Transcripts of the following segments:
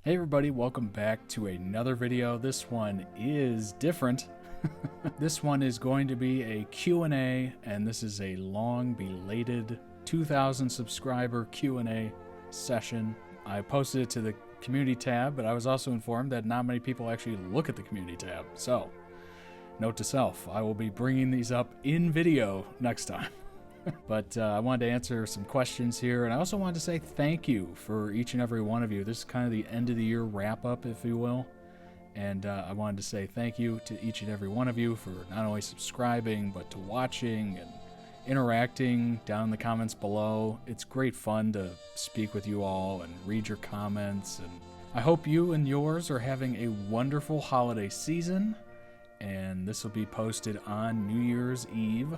Hey everybody, welcome back to another video. This one is different. This one is going to be a Q&A, and this is a long belated 2,000 subscriber Q&A session. I posted it to the community tab, but I was also informed that not many people actually look at the community tab. So, note to self, I will be bringing these up in video next time. But I wanted to answer some questions here, and I also wanted to say thank you for each and every one of you. This is kind of the end of the year wrap up, if you will. And I wanted to say thank you to each and every one of you for not only subscribing, but to watching and interacting down in the comments below. It's great fun to speak with you all and read your comments. And I hope you and yours are having a wonderful holiday season. And this will be posted on New Year's Eve.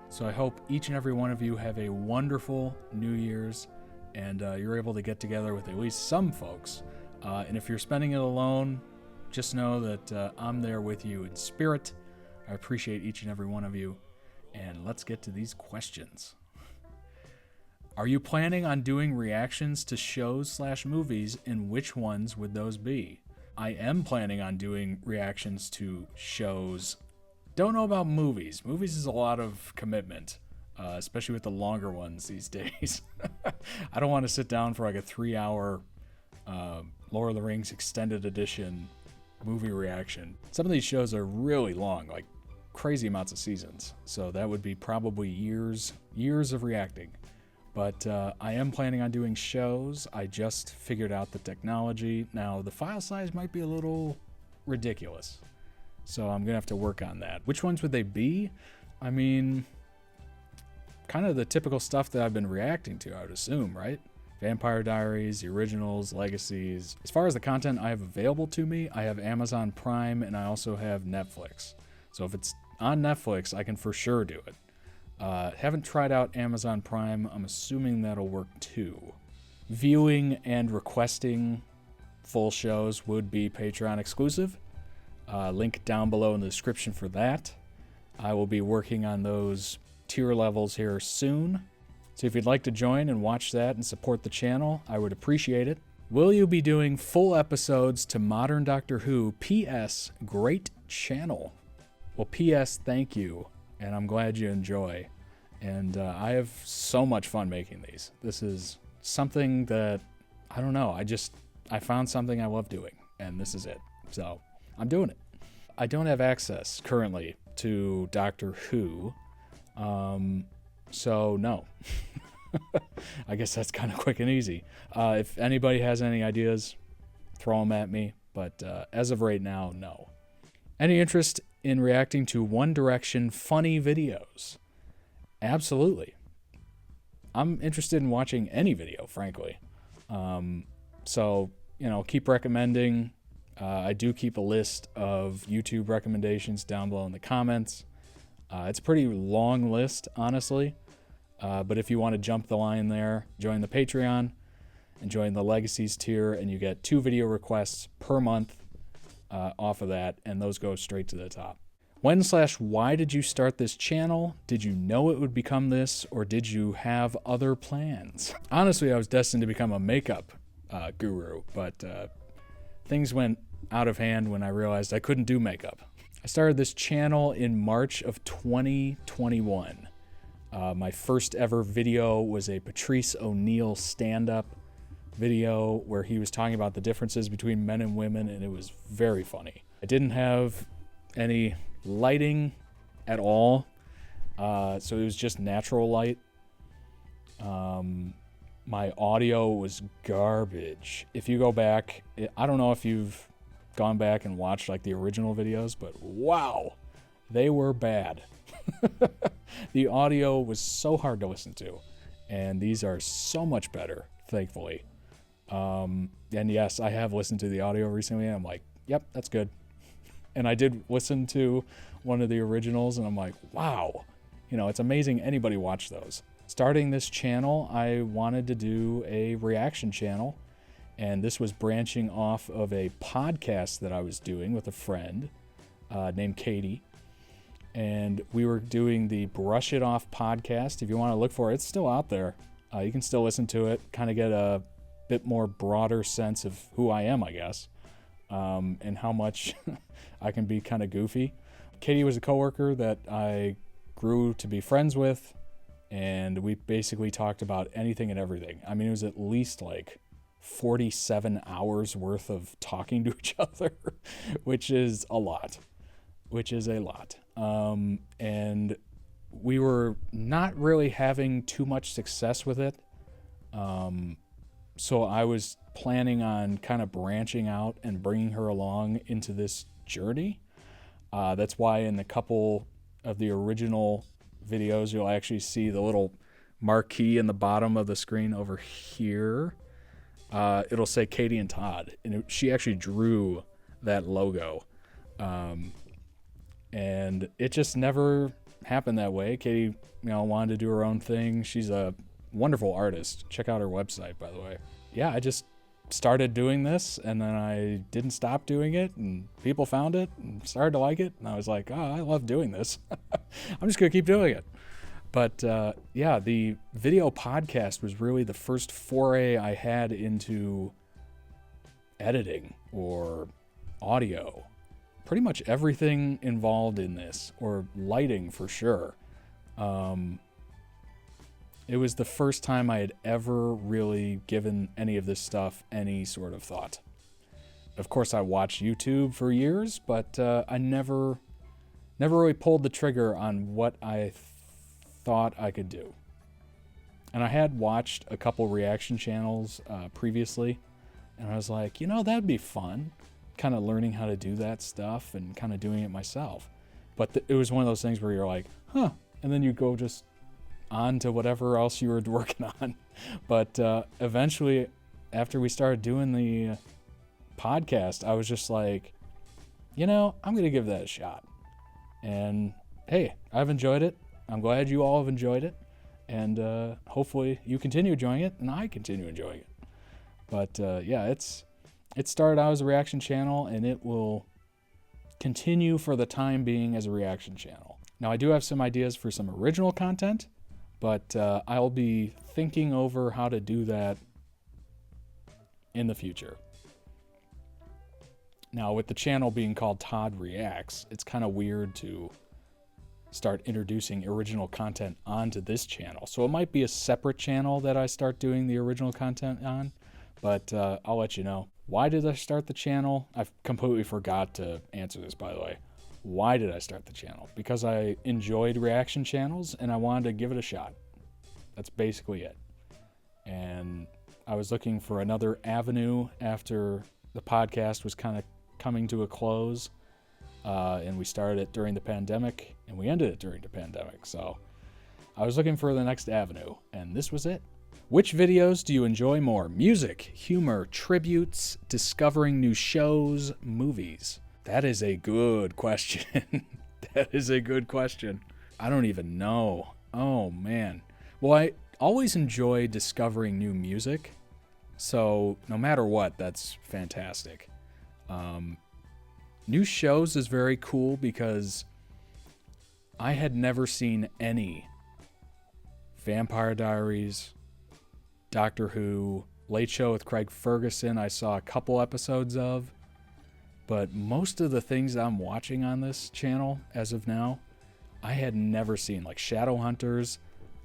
So I hope each and every one of you have a wonderful New Year's, and you're able to get together with at least some folks. And if you're spending it alone, just know that I'm there with you in spirit. I appreciate each and every one of you. And let's get to these questions. Are you planning on doing reactions to shows/movies, and which ones would those be? I am planning on doing reactions to shows. Don't know about movies. Movies is a lot of commitment, especially with the longer ones these days. I don't want to sit down for like a 3-hour Lord of the Rings extended edition movie reaction. Some of these shows are really long, like crazy amounts of seasons. So that would be probably years of reacting. But I am planning on doing shows. I just figured out the technology. Now, the file size might be a little ridiculous. So I'm going to have to work on that. Which ones would they be? I mean, kind of the typical stuff that I've been reacting to, I would assume, right? Vampire Diaries, the originals, Legacies. As far as the content I have available to me, I have Amazon Prime and I also have Netflix. So if it's on Netflix, I can for sure do it. Haven't tried out Amazon Prime. I'm assuming that'll work too. Viewing and requesting full shows would be Patreon exclusive. Link down below in the description for that. I will be working on those tier levels here soon. So if you'd like to join and watch that and support the channel, I would appreciate it. Will you be doing full episodes to Modern Doctor Who? P.S. Great channel. Well, P.S. Thank you, and I'm glad you enjoy. And I have so much fun making these. This is something that, I don't know, I found something I love doing, and this is it. So I'm doing it. I don't have access currently to Doctor Who, so no. I guess that's kind of quick and easy. If anybody has any ideas, throw them at me, but as of right now, no. Any interest in reacting to One Direction funny videos? Absolutely. I'm interested in watching any video, frankly. So, keep recommending. I do keep a list of YouTube recommendations down below in the comments. It's a pretty long list, honestly. But if you want to jump the line there, join the Patreon and join the Legacies tier, and you get 2 video requests per month off of that, and those go straight to the top. When/why did you start this channel? Did you know it would become this, or did you have other plans? Honestly, I was destined to become a makeup guru, but things went out of hand when I realized I couldn't do makeup. I started this channel in March of 2021. My first ever video was a Patrice O'Neal stand-up video where he was talking about the differences between men and women, and it was very funny. I didn't have any lighting at all, so it was just natural light. My audio was garbage. If you go back, I don't know if you've gone back and watched like the original videos, but wow, they were bad. The audio was so hard to listen to, and these are so much better, thankfully. And yes, I have listened to the audio recently, and I'm like, yep, that's good. And I did listen to one of the originals, and I'm like, wow, it's amazing anybody watched those. Starting this channel, I wanted to do a reaction channel, and this was branching off of a podcast that I was doing with a friend named Katie. And we were doing the Brush It Off podcast. If you want to look for it, it's still out there. You can still listen to it, kind of get a bit more broader sense of who I am, I guess, and how much I can be kind of goofy. Katie was a coworker that I grew to be friends with, and we basically talked about anything and everything. I mean, it was at least like 47 hours worth of talking to each other, which is a lot. And we were not really having too much success with it. So I was planning on kind of branching out and bringing her along into this journey. That's why in a couple of the original videos, you'll actually see the little marquee in the bottom of the screen over here. It'll say Katie and Todd, and she actually drew that logo. And it just never happened that way. Katie, wanted to do her own thing. She's a wonderful artist. Check out her website, by the way. Yeah, I just started doing this, and then I didn't stop doing it, and people found it and started to like it, and I was like, oh, I love doing this. I'm just gonna keep doing it. But the video podcast was really the first foray I had into editing or audio. Pretty much everything involved in this, or lighting for sure. It was the first time I had ever really given any of this stuff any sort of thought. Of course, I watched YouTube for years, but I never really pulled the trigger on what I thought I could do. And I had watched a couple reaction channels previously, and I was like, that'd be fun, kind of learning how to do that stuff and kind of doing it myself. But it was one of those things where you're like, huh, and then you go just on to whatever else you were working on. But eventually, after we started doing the podcast, I was just like, I'm going to give that a shot. And hey, I've enjoyed it. I'm glad you all have enjoyed it. And hopefully you continue enjoying it, and I continue enjoying it. But it started out as a reaction channel, and it will continue for the time being as a reaction channel. Now, I do have some ideas for some original content, but I'll be thinking over how to do that in the future. Now, with the channel being called Todd Reacts, it's kind of weird to start introducing original content onto this channel. So it might be a separate channel that I start doing the original content on, but I'll let you know. Why did I start the channel? I completely forgot to answer this, by the way. Why did I start the channel? Because I enjoyed reaction channels and I wanted to give it a shot. That's basically it. And I was looking for another avenue after the podcast was kind of coming to a close. And we started it during the pandemic, and we ended it during the pandemic. So I was looking for the next avenue, and this was it. Which videos do you enjoy more? Music, humor, tributes, discovering new shows, movies? That is a good question. That is a good question. I don't even know. Oh, man. Well, I always enjoy discovering new music. So no matter what, that's fantastic. New shows is very cool because I had never seen any Vampire Diaries, Doctor Who, Late Show with Craig Ferguson. I saw a couple episodes of, but most of the things I'm watching on this channel as of now, I had never seen. Like Shadowhunters.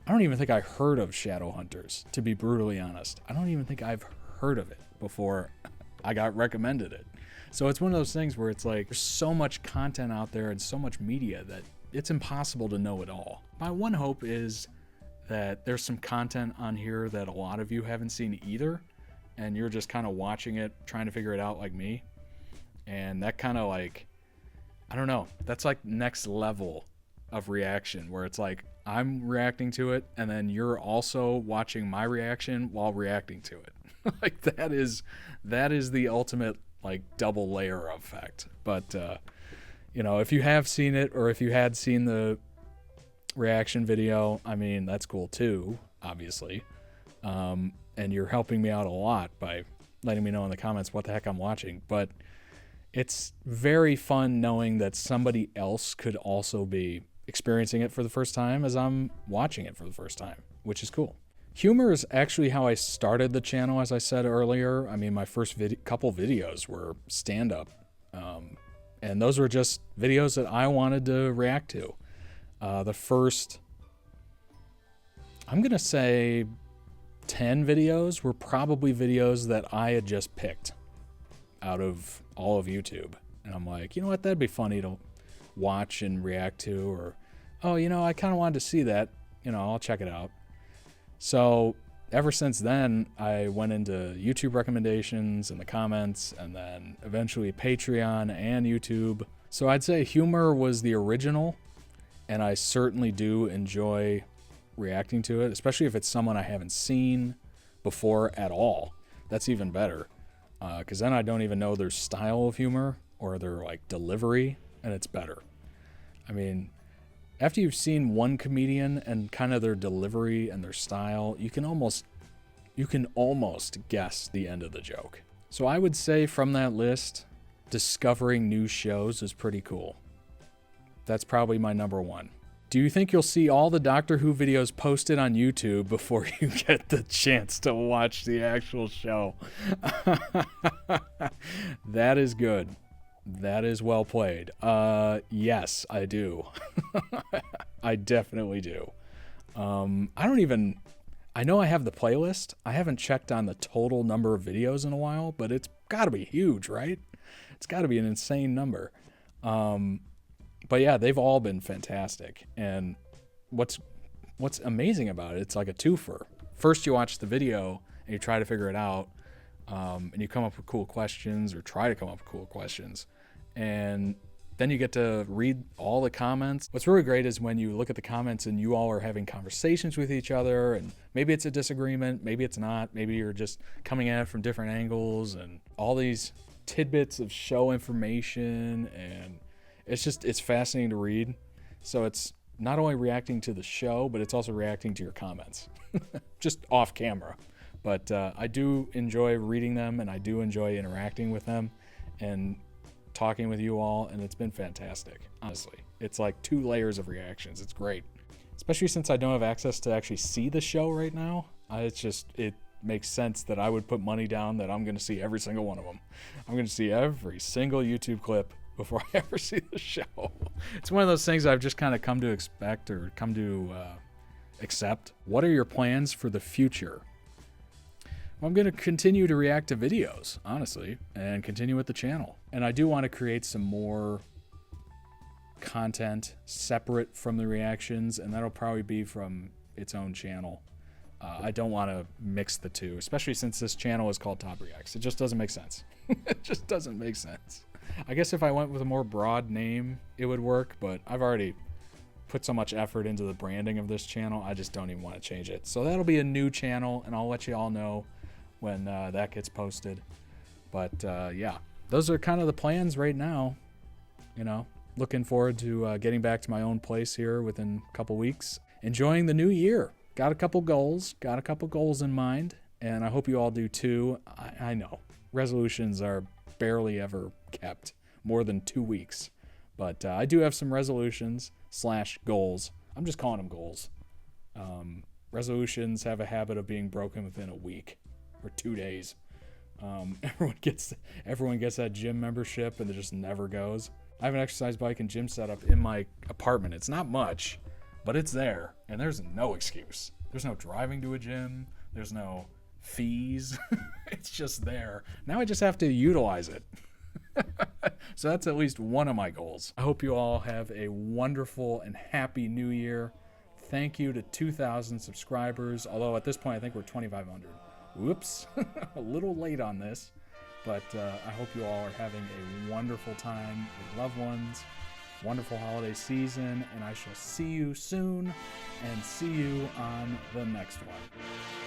I don't even think I heard of Shadowhunters, to be brutally honest. I don't even think I've heard of it before I got recommended it. So it's one of those things where it's like there's so much content out there and so much media that it's impossible to know it all. My one hope is that there's some content on here that a lot of you haven't seen either, and you're just kind of watching it, trying to figure it out like me. And that kind of like, I don't know, that's like next level of reaction where it's like I'm reacting to it and then you're also watching my reaction while reacting to it. Like that is the ultimate like double layer effect. But if you have seen it, or if you had seen the reaction video, I mean, that's cool too, obviously. And you're helping me out a lot by letting me know in the comments what the heck I'm watching. But it's very fun knowing that somebody else could also be experiencing it for the first time as I'm watching it for the first time, which is cool. Humor is actually how I started the channel, as I said earlier. I mean, my first couple videos were stand-up. And those were just videos that I wanted to react to. The first, I'm going to say 10 videos were probably videos that I had just picked out of all of YouTube. And I'm like, you know what, that'd be funny to watch and react to. Or, oh, you know, I kind of wanted to see that. You know, I'll check it out. So ever since then, I went into YouTube recommendations and the comments, and then eventually Patreon and YouTube. So I'd say humor was the original, and I certainly do enjoy reacting to it, especially if it's someone I haven't seen before at all. That's even better, because then I don't even know their style of humor or their like delivery, and it's better. I mean, after you've seen one comedian and kind of their delivery and their style, you can almost guess the end of the joke. So I would say from that list, discovering new shows is pretty cool. That's probably my number one. Do you think you'll see all the Doctor Who videos posted on YouTube before you get the chance to watch the actual show? That is good. That is well played. Yes, I do. I definitely do. I know I have the playlist. I haven't checked on the total number of videos in a while, but it's got to be huge, right? It's got to be an insane number. But yeah, they've all been fantastic. And what's amazing about it, it's like a twofer. First, you watch the video and you try to figure it out, and you come up with cool questions or try to come up with cool questions. And then you get to read all the comments. What's really great is when you look at the comments and you all are having conversations with each other, and maybe it's a disagreement, maybe it's not, maybe you're just coming at it from different angles, and all these tidbits of show information, and it's fascinating to read. So it's not only reacting to the show, but it's also reacting to your comments, just off camera. But I do enjoy reading them, and I do enjoy interacting with them and talking with you all, and it's been fantastic, honestly. It's like 2 layers of reactions. It's great, especially since I don't have access to actually see the show right now. It makes sense that I would put money down that I'm going to see every single one of them. I'm going to see every single YouTube clip before I ever see the show. It's one of those things I've just kind of come to expect, or come to accept. What are your plans for the future? Well, I'm going to continue to react to videos, honestly, and continue with the channel. And I do want to create some more content separate from the reactions, and that'll probably be from its own channel. I don't want to mix the two, especially since this channel is called Top Reacts. It just doesn't make sense. It just doesn't make sense. I guess if I went with a more broad name, it would work, but I've already put so much effort into the branding of this channel, I just don't even want to change it. So that'll be a new channel, and I'll let you all know when that gets posted. But yeah, those are kind of the plans right now. You know, looking forward to getting back to my own place here within a couple weeks. Enjoying the new year. Got a couple goals in mind, and I hope you all do too. I know resolutions are barely ever kept more than 2 weeks, but I do have some resolutions / goals. I'm just calling them goals. Resolutions have a habit of being broken within a week or 2 days. Everyone gets that gym membership and it just never goes. I have an exercise bike and gym setup in my apartment. It's not much, but it's there, and there's no excuse. There's no driving to a gym. There's no fees. It's just there. Now I just have to utilize it. So that's at least one of my goals. I hope you all have a wonderful and happy new year. Thank you to 2,000 subscribers, although at this point I think we're 2,500. Whoops, a little late on this, but I hope you all are having a wonderful time with loved ones, wonderful holiday season, and I shall see you soon and see you on the next one.